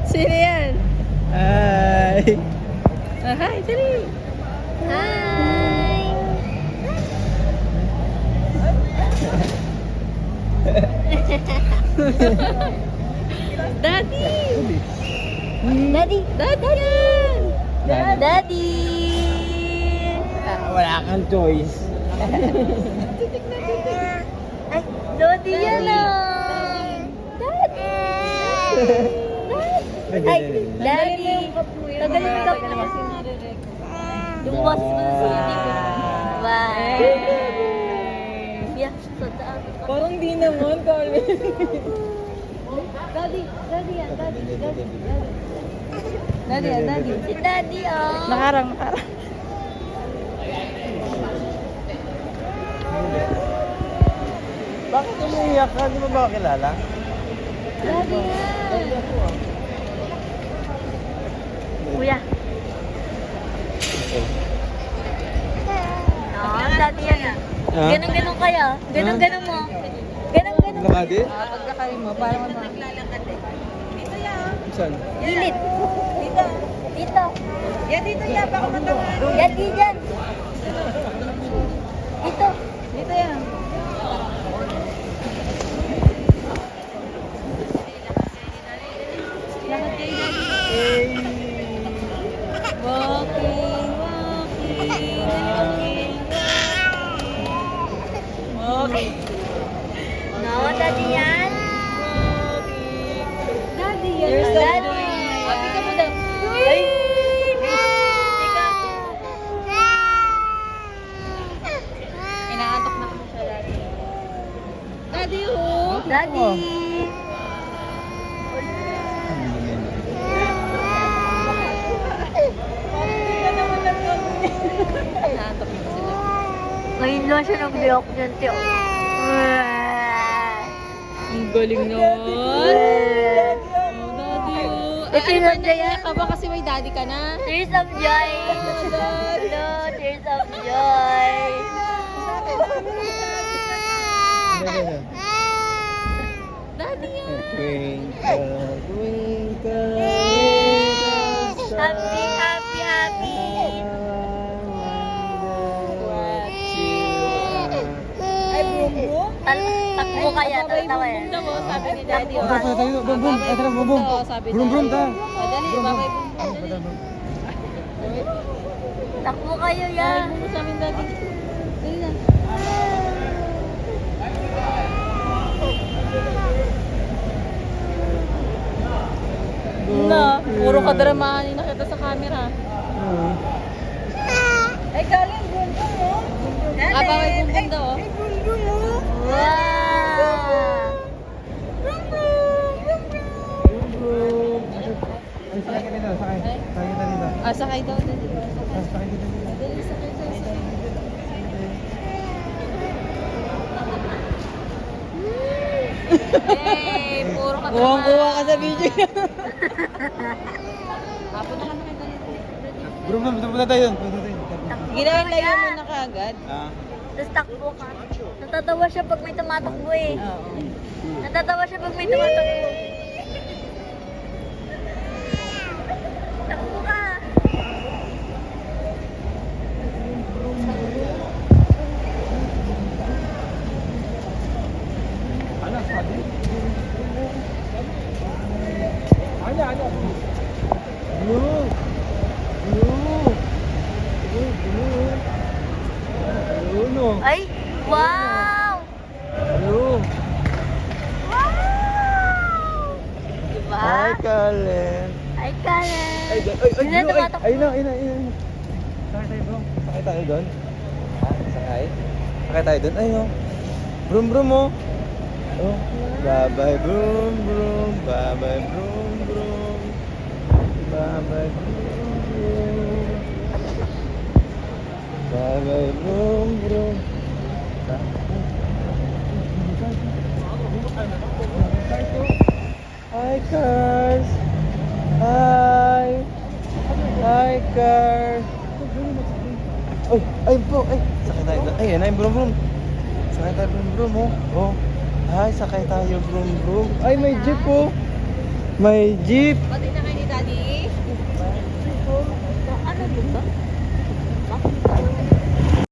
Sino yan? Hi! Hi, dali. Hi! Daddy! Daddy! Daddy yan! Daddy! Wala kang choice. Ay, Daddy yan ah! Daddy! Ay, Daddy! Tagalin ka po. Yung boss mo sa city. Bye! Yeah, so daan. Parang di naman, Carmen. Daddy! Daddy yan! Daddy! Daddy! Daddy yan, daddy. Si Daddy oh! Nakarang. Bakit umiiyak ka? Di mo ba kilala? Daddy yan! Kuya! Oh, Daddy yan ah! Ha? Ganun-ganun kaya. Ganun-ganun mo. Ganun-ganun mo. Lakadi? Pagkakarin mo, parang ano. Saan? Gilid. Dito. Dito. Yan dito yan, baka matamaan. Yan, di dyan. Dito. Dito yan. Lakad kayo, Daddy. Walking, walking, walking. No, Daddy yan. Daddy yan. There's Daddy. Happy ka mo daw. Ay. Inaantok na kami siya, Daddy. Daddy, oh. Daddy. Inaantok na sila. Ngayon lang siya nag-block dyan, tiyo. Ang galing nun. Oh, Daddy, oh. Ito yung Ano ba, Daddy, naiyak ka ba kasi may daddy ka na? Tears of joy. Hello, tears of joy. Daddy yan. Twinkle, twinkle, Happy, happy, happy. Ay, bumbong? Takbo kaya, tatawa yan. Bumbong daw, sabi ni Daddy. Takbo Tara, ka. tayo. Bum, bum. Ay, tara, bum, bum. Sabi Brum, brum, ta. Dali, babay bumbong. Takbo kayo yan. Bumbong sa amin, Daddy. Dali na. Na, puro kadramahan yung nakita sa camera. Ay, galing bumbong mo. Babay bumbong daw. oh. Wow. Ay, sakay ka dito, sakay. Sakay kita dito. Sakay daw. Dali. Sakay kita dito. Dali, sakay daw. Hey, puro kadramahan. Kuwang-kuwa ka sa video. Apo na kami dali. Brum, brum. Punta tayo. Punta tayo. Ginalayo mo na kaagad. Ah. Tapos takbo ka. Natatawa siya pag may tumatakbo eh. Oo. Natatawa siya pag may tumatakbo. Takbo ka. Ano, sabi? Ano? Blue! Blue! Blue! Blue, no? Ay! Wow! Blue! Wow! Diba? Hi, Kalen! Ay, Karen! Ay, Sino Blue! tumatakbo? Ayun na. Sakay tayo, bro. Sakay tayo doon. Ha? Sakay? Sakay tayo doon. Ayun, oh. Brum, brum, oh. Oh. Bye-bye, brum, brum. Bye-bye, brum, brum. Bye-bye, brum, brum. Bye-bye, brum, brum. Hi, cars. Hi. Hi, cars. Ay, ay po, ay. Sakay tayo doon. Ay, yan ay, brum, brum. Sakay tayo, brum, brum, oh. Oh. Ay, sakay tayo, brum, brum. Ay, may jeep, oh. May jeep. Pati